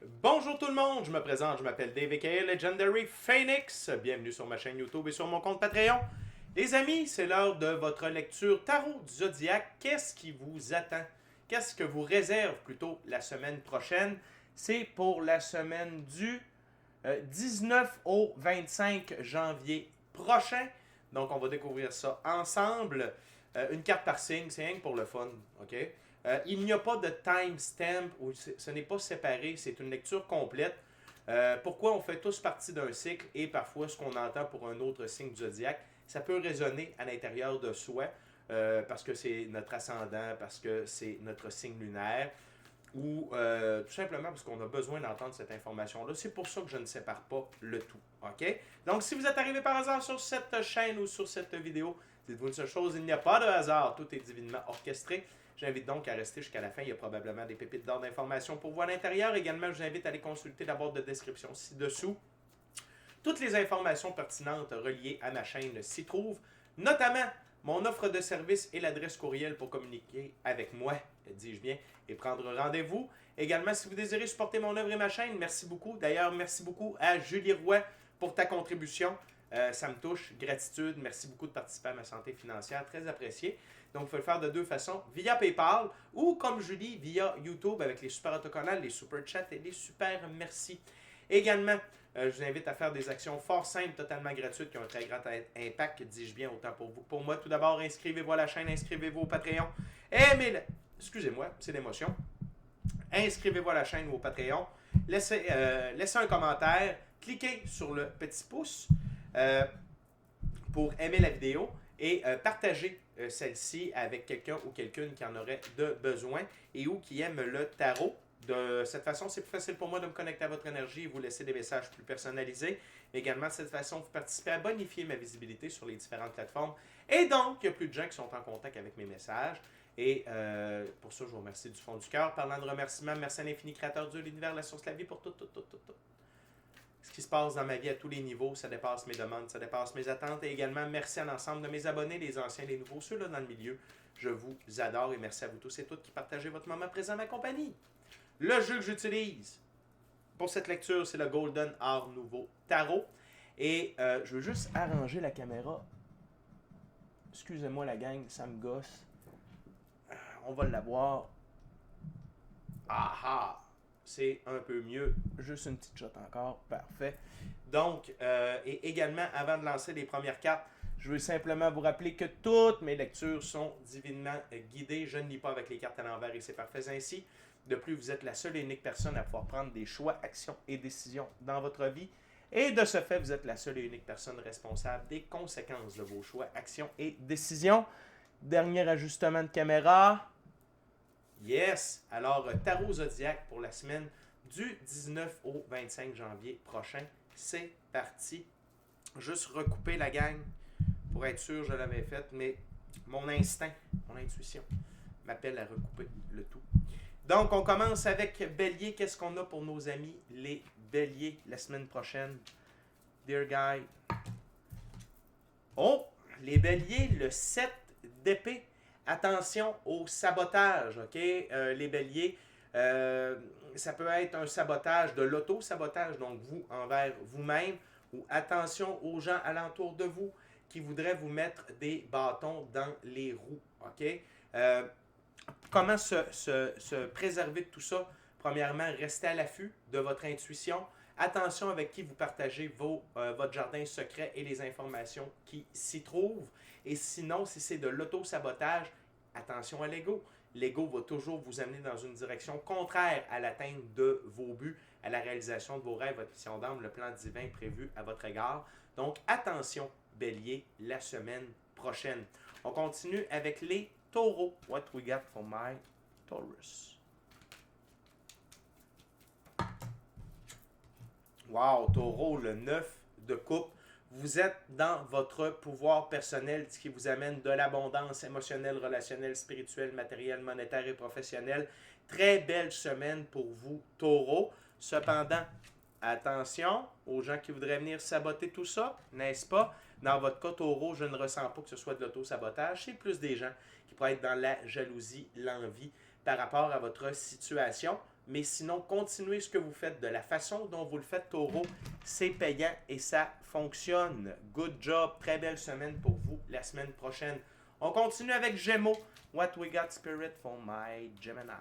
Bonjour tout le monde, je me présente, je m'appelle Dave aka Legendary Phoenix. Bienvenue sur ma chaîne YouTube et sur mon compte Patreon. Les amis, c'est l'heure de votre lecture tarot du zodiaque. Qu'est-ce qui vous attend? Qu'est-ce que vous réserve plutôt la semaine prochaine? C'est pour la semaine du 19 au 25 janvier prochain. Donc on va découvrir ça ensemble. Une carte par signe, c'est rien que pour le fun, ok? Il n'y a pas de timestamp, ou ce n'est pas séparé, c'est une lecture complète. Pourquoi on fait tous partie d'un cycle et parfois ce qu'on entend pour un autre signe du zodiaque, ça peut résonner à l'intérieur de soi parce que c'est notre ascendant, parce que c'est notre signe lunaire ou tout simplement parce qu'on a besoin d'entendre cette information-là. C'est pour ça que je ne sépare pas le tout. OK? Donc, si vous êtes arrivé par hasard sur cette chaîne ou sur cette vidéo, dites-vous une seule chose, il n'y a pas de hasard, tout est divinement orchestré. J'invite donc à rester jusqu'à la fin, il y a probablement des pépites d'or d'informations pour vous à l'intérieur. Également, je vous invite à aller consulter la barre de description ci-dessous. Toutes les informations pertinentes reliées à ma chaîne s'y trouvent, notamment mon offre de service et l'adresse courriel pour communiquer avec moi, dis-je bien, et prendre rendez-vous. Également, si vous désirez supporter mon œuvre et ma chaîne, merci beaucoup. D'ailleurs, merci beaucoup à Julie Roy pour ta contribution. Ça me touche. Gratitude. Merci beaucoup de participer à ma santé financière. Très apprécié. Donc, il faut le faire de deux façons. Via PayPal ou, comme Julie, via YouTube avec les super autocollants, les super chats et les super merci. Également, je vous invite à faire des actions fort simples, totalement gratuites, qui ont un très grand impact, dis-je bien, autant pour vous que pour moi. Tout d'abord, inscrivez-vous à la chaîne, inscrivez-vous au Patreon. Aimez-le. Excusez-moi, c'est l'émotion. Inscrivez-vous à la chaîne ou au Patreon. Laissez un commentaire. Cliquez sur le petit pouce pour aimer la vidéo et partagez celle-ci avec quelqu'un ou quelqu'une qui en aurait de besoin et ou qui aime le tarot. De cette façon, c'est plus facile pour moi de me connecter à votre énergie et vous laisser des messages plus personnalisés. Également, de cette façon, vous participez à bonifier ma visibilité sur les différentes plateformes. Et donc, il y a plus de gens qui sont en contact avec mes messages. Et pour ça, je vous remercie du fond du cœur. Parlant de remerciements, merci à l'infini créateur de l'univers, la source, la vie pour tout. Ce qui se passe dans ma vie à tous les niveaux, ça dépasse mes demandes, ça dépasse mes attentes. Et également, merci à l'ensemble de mes abonnés, les anciens, les nouveaux, ceux-là dans le milieu. Je vous adore et merci à vous tous et toutes qui partagez votre moment présent à ma compagnie. Le jeu que j'utilise pour cette lecture, c'est le Golden Art Nouveau Tarot. Et je veux juste arranger la caméra. Excusez-moi la gang, ça me gosse. On va l'avoir. Ah! C'est un peu mieux. Juste une petite shot encore. Parfait. Donc, et également, avant de lancer les premières cartes, je veux simplement vous rappeler que toutes mes lectures sont divinement guidées. Je ne lis pas avec les cartes à l'envers et c'est parfait ainsi. De plus, vous êtes la seule et unique personne à pouvoir prendre des choix, actions et décisions dans votre vie. Et de ce fait, vous êtes la seule et unique personne responsable des conséquences de vos choix, actions et décisions. Dernier ajustement de caméra. Yes! Alors, tarot zodiaque pour la semaine du 19 au 25 janvier prochain. C'est parti. Juste recouper la gang pour être sûr je l'avais faite, mais mon instinct, mon intuition m'appelle à recouper le tout. Donc, on commence avec Bélier. Qu'est-ce qu'on a pour nos amis, les Béliers, la semaine prochaine? Dear Guy. Oh! Les Béliers, le 7 d'épée. Attention au sabotage, ok? Les Béliers, ça peut être un sabotage de l'auto-sabotage, donc vous envers vous-même, ou attention aux gens alentour de vous qui voudraient vous mettre des bâtons dans les roues, ok? Comment se préserver de tout ça? Premièrement, restez à l'affût de votre intuition. Attention avec qui vous partagez votre jardin secret et les informations qui s'y trouvent. Et sinon, si c'est de l'auto-sabotage, attention à l'ego. L'ego va toujours vous amener dans une direction contraire à l'atteinte de vos buts, à la réalisation de vos rêves, votre mission d'âme, le plan divin prévu à votre égard. Donc, attention, Bélier, la semaine prochaine. On continue avec les taureaux. What we got for my Taurus? Wow, taureau, le 9 de coupe. Vous êtes dans votre pouvoir personnel, ce qui vous amène de l'abondance émotionnelle, relationnelle, spirituelle, matérielle, monétaire et professionnelle. Très belle semaine pour vous, taureau. Cependant, attention aux gens qui voudraient venir saboter tout ça, n'est-ce pas? Dans votre cas, taureau, je ne ressens pas que ce soit de l'auto-sabotage. C'est plus des gens qui pourraient être dans la jalousie, l'envie par rapport à votre situation. Mais sinon, continuez ce que vous faites de la façon dont vous le faites, Taureau. C'est payant et ça fonctionne. Good job. Très belle semaine pour vous la semaine prochaine. On continue avec Gémeaux. What we got, Spirit, for my Gemini?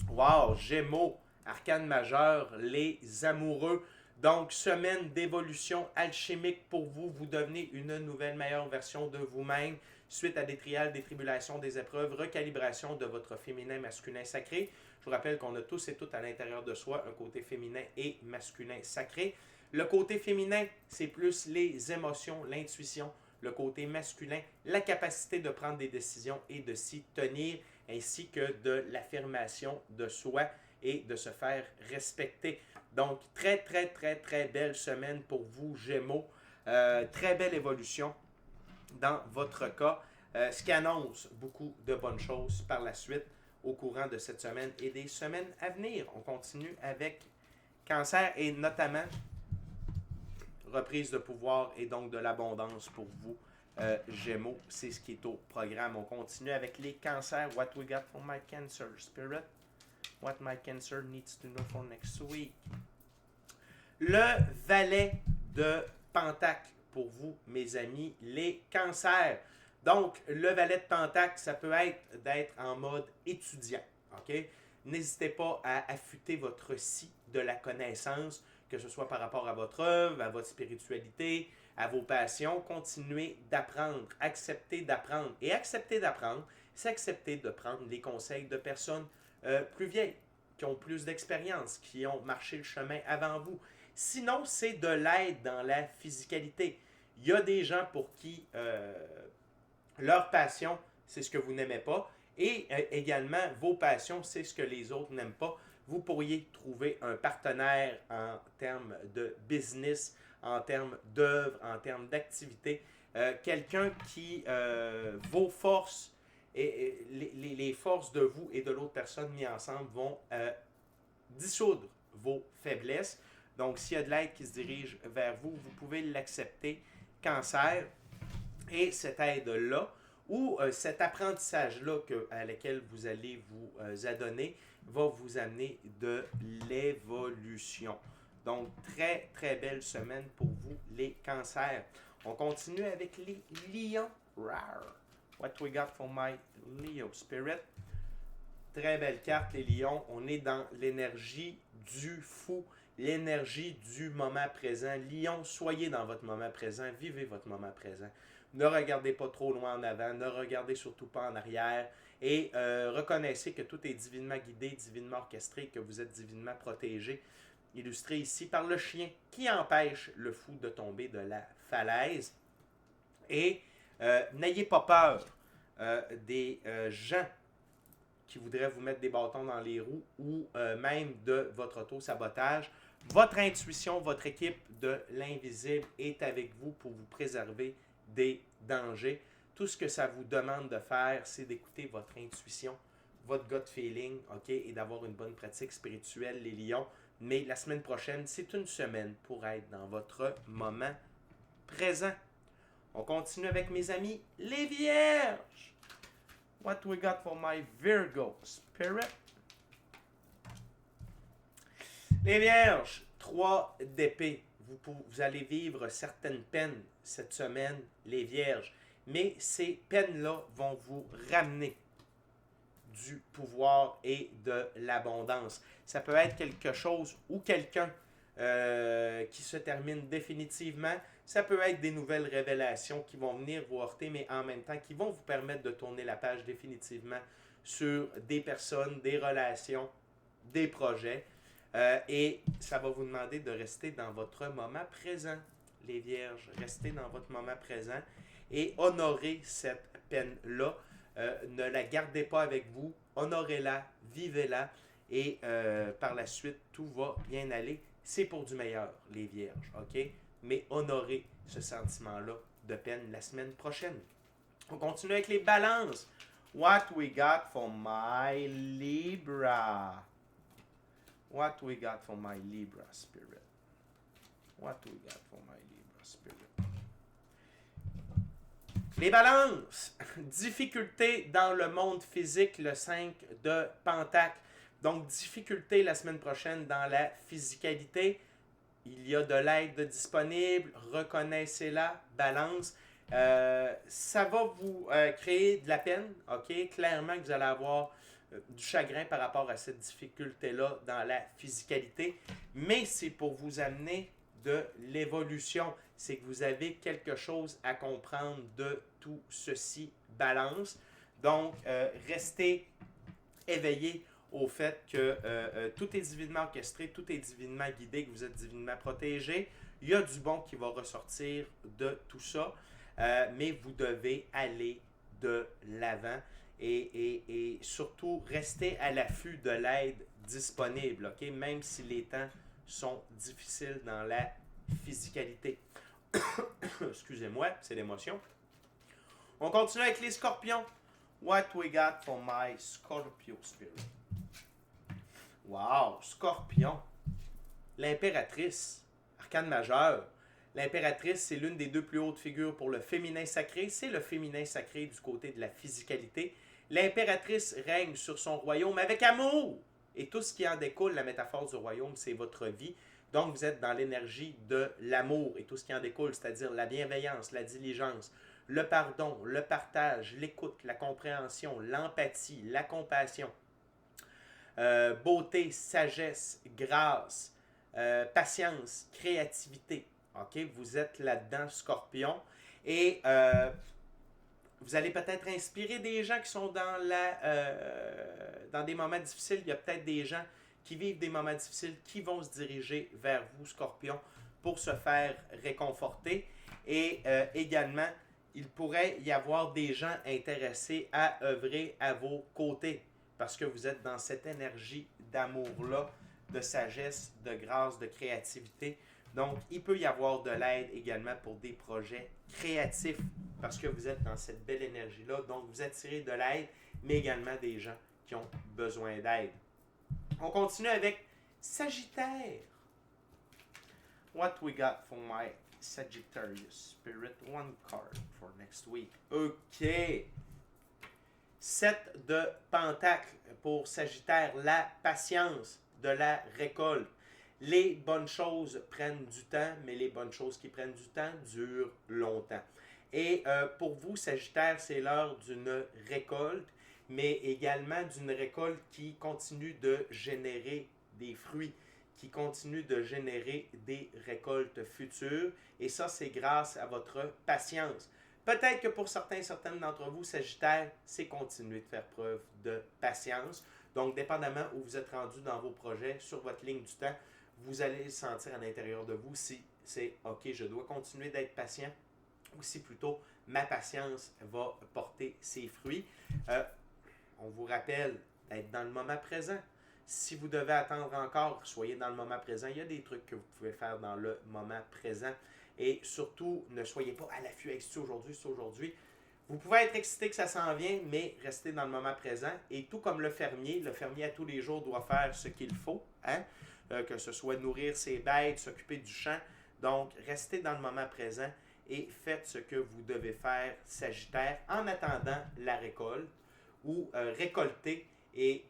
Wow, Gémeaux, arcane majeur, les amoureux. Donc, semaine d'évolution alchimique pour vous. Vous devenez une nouvelle, meilleure version de vous-même suite à des trials, des tribulations, des épreuves, recalibration de votre féminin, masculin, sacré. Je vous rappelle qu'on a tous et toutes à l'intérieur de soi un côté féminin et masculin sacré. Le côté féminin, c'est plus les émotions, l'intuition. Le côté masculin, la capacité de prendre des décisions et de s'y tenir, ainsi que de l'affirmation de soi et de se faire respecter. Donc, très, très, très, très belle semaine pour vous, Gémeaux. Très belle évolution dans votre cas, ce qui annonce beaucoup de bonnes choses par la suite au courant de cette semaine et des semaines à venir. On continue avec Cancer et notamment reprise de pouvoir et donc de l'abondance pour vous, Gémeaux. C'est ce qui est au programme. On continue avec les cancers. What we got for my Cancer Spirit? What my Cancer needs to know for next week? Le valet de Pentacle pour vous, mes amis, les cancers. Donc, le valet de Pentacle, ça peut être d'être en mode étudiant. OK? N'hésitez pas à affûter votre scie de la connaissance, que ce soit par rapport à votre œuvre, à votre spiritualité, à vos passions. Continuez d'apprendre, acceptez d'apprendre. Et accepter d'apprendre, c'est accepter de prendre les conseils de personnes plus vieilles, qui ont plus d'expérience, qui ont marché le chemin avant vous. Sinon, c'est de l'aide dans la physicalité. Il y a des gens pour qui leur passion, c'est ce que vous n'aimez pas. Et également, vos passions, c'est ce que les autres n'aiment pas. Vous pourriez trouver un partenaire en termes de business, en termes d'œuvre, en termes d'activité. Quelqu'un qui vos forces et les forces de vous et de l'autre personne mis ensemble vont dissoudre vos faiblesses. Donc, s'il y a de l'aide qui se dirige vers vous, vous pouvez l'accepter. Cancer. Et cette aide-là, ou cet apprentissage-là à laquelle vous allez vous adonner, va vous amener de l'évolution. Donc, très, très belle semaine pour vous, les cancers. On continue avec les lions. Rawr. What we got for my Leo Spirit? Très belle carte, les lions. On est dans l'énergie du fou, l'énergie du moment présent. Lion, soyez dans votre moment présent, vivez votre moment présent. Ne regardez pas trop loin en avant, ne regardez surtout pas en arrière et reconnaissez que tout est divinement guidé, divinement orchestré, que vous êtes divinement protégé, illustré ici par le chien qui empêche le fou de tomber de la falaise. Et n'ayez pas peur des gens qui voudraient vous mettre des bâtons dans les roues ou même de votre auto-sabotage. Votre intuition, votre équipe de l'invisible est avec vous pour vous préserver des dangers. Tout ce que ça vous demande de faire, c'est d'écouter votre intuition, votre gut feeling, OK, et d'avoir une bonne pratique spirituelle, les lions. Mais la semaine prochaine, c'est une semaine pour être dans votre moment présent. On continue avec mes amis, les vierges. What we got for my Virgo Spirit? Les vierges, 3 d'épée. Vous allez vivre certaines peines cette semaine, les vierges. Mais ces peines-là vont vous ramener du pouvoir et de l'abondance. Ça peut être quelque chose ou quelqu'un qui se termine définitivement. Ça peut être des nouvelles révélations qui vont venir vous heurter, mais en même temps qui vont vous permettre de tourner la page définitivement sur des personnes, des relations, des projets. Et ça va vous demander de rester dans votre moment présent, les vierges. Restez dans votre moment présent et honorez cette peine-là. Ne la gardez pas avec vous. Honorez-la, vivez-la et par la suite, tout va bien aller. C'est pour du meilleur, les vierges, OK? Mais honorez ce sentiment-là de peine la semaine prochaine. On continue avec les balances. What we got for my Libra? What we got for my Libra spirit? What we got for my Libra spirit? Les balances. Difficulté dans le monde physique, le 5 de Pentacle. Donc, difficulté la semaine prochaine dans la physicalité. Il y a de l'aide disponible, reconnaissez-la, balance. Ça va vous créer de la peine, ok? Clairement que vous allez avoir du chagrin par rapport à cette difficulté-là dans la physicalité, mais c'est pour vous amener de l'évolution. C'est que vous avez quelque chose à comprendre de tout ceci, balance. Donc, restez éveillé au fait que tout est divinement orchestré, tout est divinement guidé, que vous êtes divinement protégé. Il y a du bon qui va ressortir de tout ça, mais vous devez aller de l'avant et surtout rester à l'affût de l'aide disponible, ok? Même si les temps sont difficiles dans la physicalité. Excusez-moi, c'est l'émotion. On continue avec les scorpions. What we got for my Scorpio spirit? Wow, Scorpion. L'impératrice, arcane majeur. L'impératrice, c'est l'une des deux plus hautes figures pour le féminin sacré. C'est le féminin sacré du côté de la physicalité. L'impératrice règne sur son royaume avec amour. Et tout ce qui en découle, la métaphore du royaume, c'est votre vie. Donc, vous êtes dans l'énergie de l'amour et tout ce qui en découle, c'est-à-dire la bienveillance, la diligence, le pardon, le partage, l'écoute, la compréhension, l'empathie, la compassion, beauté, sagesse, grâce, patience, créativité. Ok, vous êtes là-dedans, Scorpion. Et vous allez peut-être inspirer des gens qui sont dans des moments difficiles. Il y a peut-être des gens qui vivent des moments difficiles qui vont se diriger vers vous, Scorpion, pour se faire réconforter. Et également, il pourrait y avoir des gens intéressés à œuvrer à vos côtés parce que vous êtes dans cette énergie d'amour-là, de sagesse, de grâce, de créativité. Donc, il peut y avoir de l'aide également pour des projets créatifs parce que vous êtes dans cette belle énergie-là. Donc, vous attirez de l'aide, mais également des gens qui ont besoin d'aide. On continue avec Sagittaire. What we got for my Sagittarius Spirit? One card for next week. OK. 7 de Pentacle pour Sagittaire. La patience de la récolte. Les bonnes choses prennent du temps, mais les bonnes choses qui prennent du temps durent longtemps. Et pour vous, Sagittaire, c'est l'heure d'une récolte, mais également d'une récolte qui continue de générer des fruits, qui continue de générer des récoltes futures. Et ça, c'est grâce à votre patience. Peut-être que pour certaines d'entre vous, Sagittaire, c'est continuer de faire preuve de patience. Donc, dépendamment où vous êtes rendu dans vos projets, sur votre ligne du temps, vous allez le sentir à l'intérieur de vous si c'est « OK, je dois continuer d'être patient » ou si plutôt ma patience va porter ses fruits. On vous rappelle d'être dans le moment présent. Si vous devez attendre encore, soyez dans le moment présent. Il y a des trucs que vous pouvez faire dans le moment présent. Et surtout, ne soyez pas à l'affût avec c'est aujourd'hui. Vous pouvez être excité que ça s'en vient, mais restez dans le moment présent. Et tout comme le fermier à tous les jours doit faire ce qu'il faut, hein? Que ce soit nourrir ses bêtes, s'occuper du champ. Donc, restez dans le moment présent et faites ce que vous devez faire, Sagittaire, en attendant la récolte ou récolter et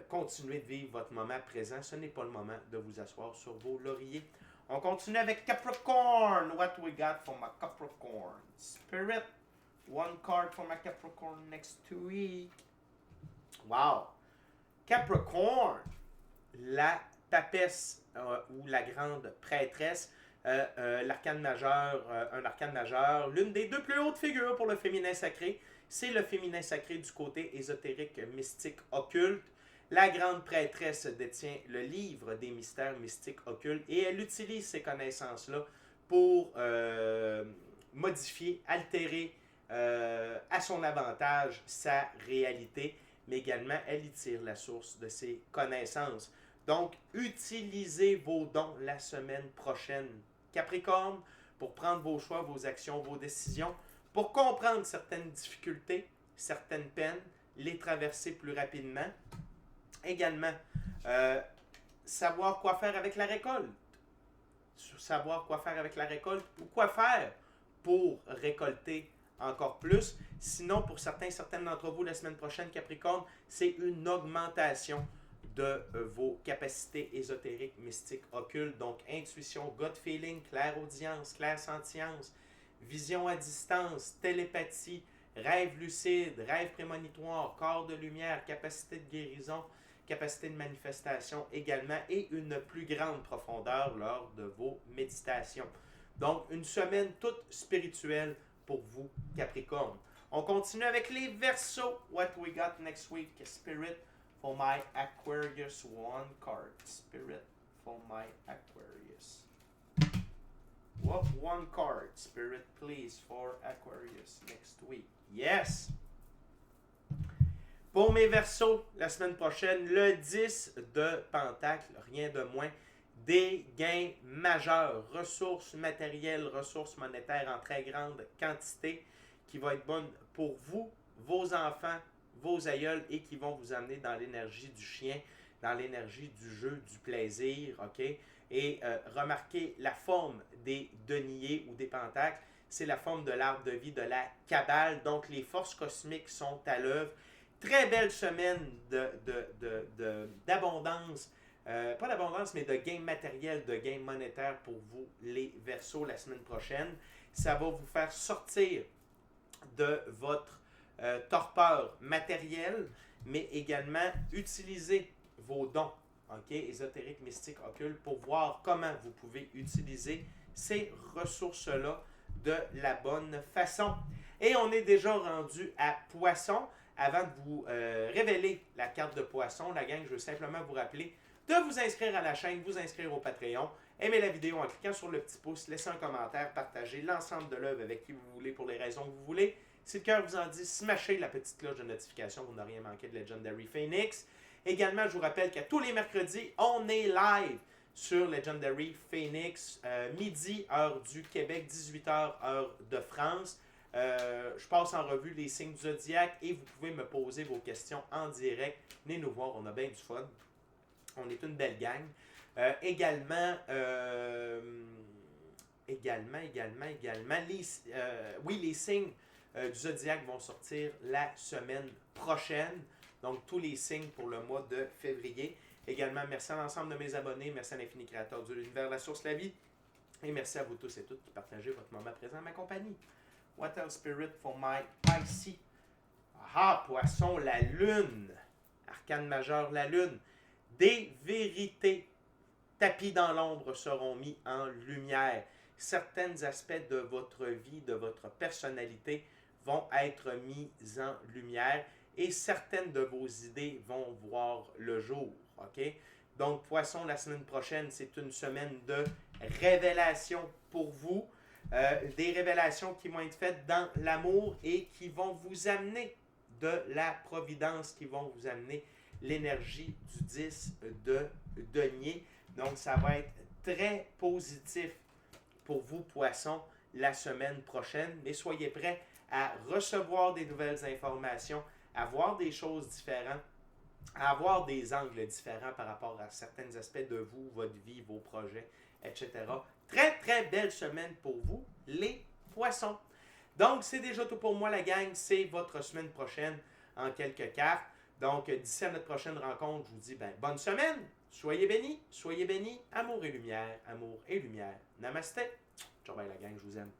continuer de vivre votre moment présent. Ce n'est pas le moment de vous asseoir sur vos lauriers. On continue avec Capricorn. What we got for my Capricorn? Spirit. One card for my Capricorn next week. Wow. Capricorn. La papesse ou la grande prêtresse. L'arcane majeur, un arcane majeur. L'une des deux plus hautes figures pour le féminin sacré. C'est le féminin sacré du côté ésotérique, mystique, occulte. La grande prêtresse détient le livre des mystères mystiques occultes et elle utilise ces connaissances-là pour modifier, altérer à son avantage sa réalité, mais également elle y tire la source de ses connaissances. Donc, utilisez vos dons la semaine prochaine, Capricorne, pour prendre vos choix, vos actions, vos décisions, pour comprendre certaines difficultés, certaines peines, les traverser plus rapidement. Également, savoir quoi faire avec la récolte. Savoir quoi faire avec la récolte ou quoi faire pour récolter encore plus. Sinon, pour certaines d'entre vous, la semaine prochaine, Capricorne, c'est une augmentation de vos capacités ésotériques, mystiques, occultes. Donc, intuition, gut feeling, clairaudience, clairsentience, vision à distance, télépathie, rêve lucide, rêve prémonitoire, corps de lumière, capacité de guérison, capacité de manifestation également et une plus grande profondeur lors de vos méditations. Donc, une semaine toute spirituelle pour vous, Capricorne. On continue avec les Verseaux. What we got next week? Spirit for my Aquarius. One card. Spirit for my Aquarius. What one card? Spirit, please, for Aquarius next week. Yes! Pour mes Verseaux, la semaine prochaine, le 10 de Pentacle, rien de moins, des gains majeurs, ressources matérielles, ressources monétaires en très grande quantité, qui va être bonne pour vous, vos enfants, vos aïeuls, et qui vont vous amener dans l'énergie du chien, dans l'énergie du jeu, du plaisir, ok? Et remarquez la forme des deniers ou des pentacles, c'est la forme de l'arbre de vie, de la cabale, donc les forces cosmiques sont à l'œuvre. Très belle semaine d'abondance, pas d'abondance, mais de gains matériels, de gains monétaires pour vous, les Verseaux, la semaine prochaine. Ça va vous faire sortir de votre torpeur matérielle, mais également utiliser vos dons, ok, ésotériques, mystiques, occultes, pour voir comment vous pouvez utiliser ces ressources-là de la bonne façon. Et on est déjà rendu à Poisson. Avant de vous révéler la carte de Poisson, la gang, je veux simplement vous rappeler de vous inscrire à la chaîne, vous inscrire au Patreon, aimer la vidéo en cliquant sur le petit pouce, laisser un commentaire, partager l'ensemble de l'œuvre avec qui vous voulez pour les raisons que vous voulez. Si le cœur vous en dit, smashez la petite cloche de notification pour ne rien manquer de Legendary Phoenix. Également, je vous rappelle qu'à tous les mercredis, on est live sur Legendary Phoenix, midi, heure du Québec, 18h, heure de France. Je passe en revue les signes du zodiaque et vous pouvez me poser vos questions en direct. Venez nous voir, on a bien du fun. On est une belle gang. Également, les signes du zodiaque vont sortir la semaine prochaine. Donc, tous les signes pour le mois de février. Également, merci à l'ensemble de mes abonnés. Merci à l'infini créateur de l'univers, la source, la vie. Et merci à vous tous et toutes qui partagez votre moment présent à ma compagnie. What else, Spirit, for my Pisces? Ah, Poisson, la lune. Arcane majeur, la lune. Des vérités tapis dans l'ombre seront mis en lumière. Certains aspects de votre vie, de votre personnalité vont être mis en lumière et certaines de vos idées vont voir le jour. OK? Donc, Poisson, la semaine prochaine, c'est une semaine de révélation pour vous. Des révélations qui vont être faites dans l'amour et qui vont vous amener de la providence, qui vont vous amener l'énergie du 10 de denier. Donc, ça va être très positif pour vous, Poissons, la semaine prochaine. Mais soyez prêts à recevoir des nouvelles informations, à voir des choses différentes, à avoir des angles différents par rapport à certains aspects de vous, votre vie, vos projets, etc. Très, très belle semaine pour vous, les Poissons. Donc, c'est déjà tout pour moi, la gang. C'est votre semaine prochaine en quelques cartes. Donc, d'ici à notre prochaine rencontre, je vous dis bonne semaine. Soyez bénis, amour et lumière, amour et lumière. Namasté. Ciao, bye la gang, je vous aime.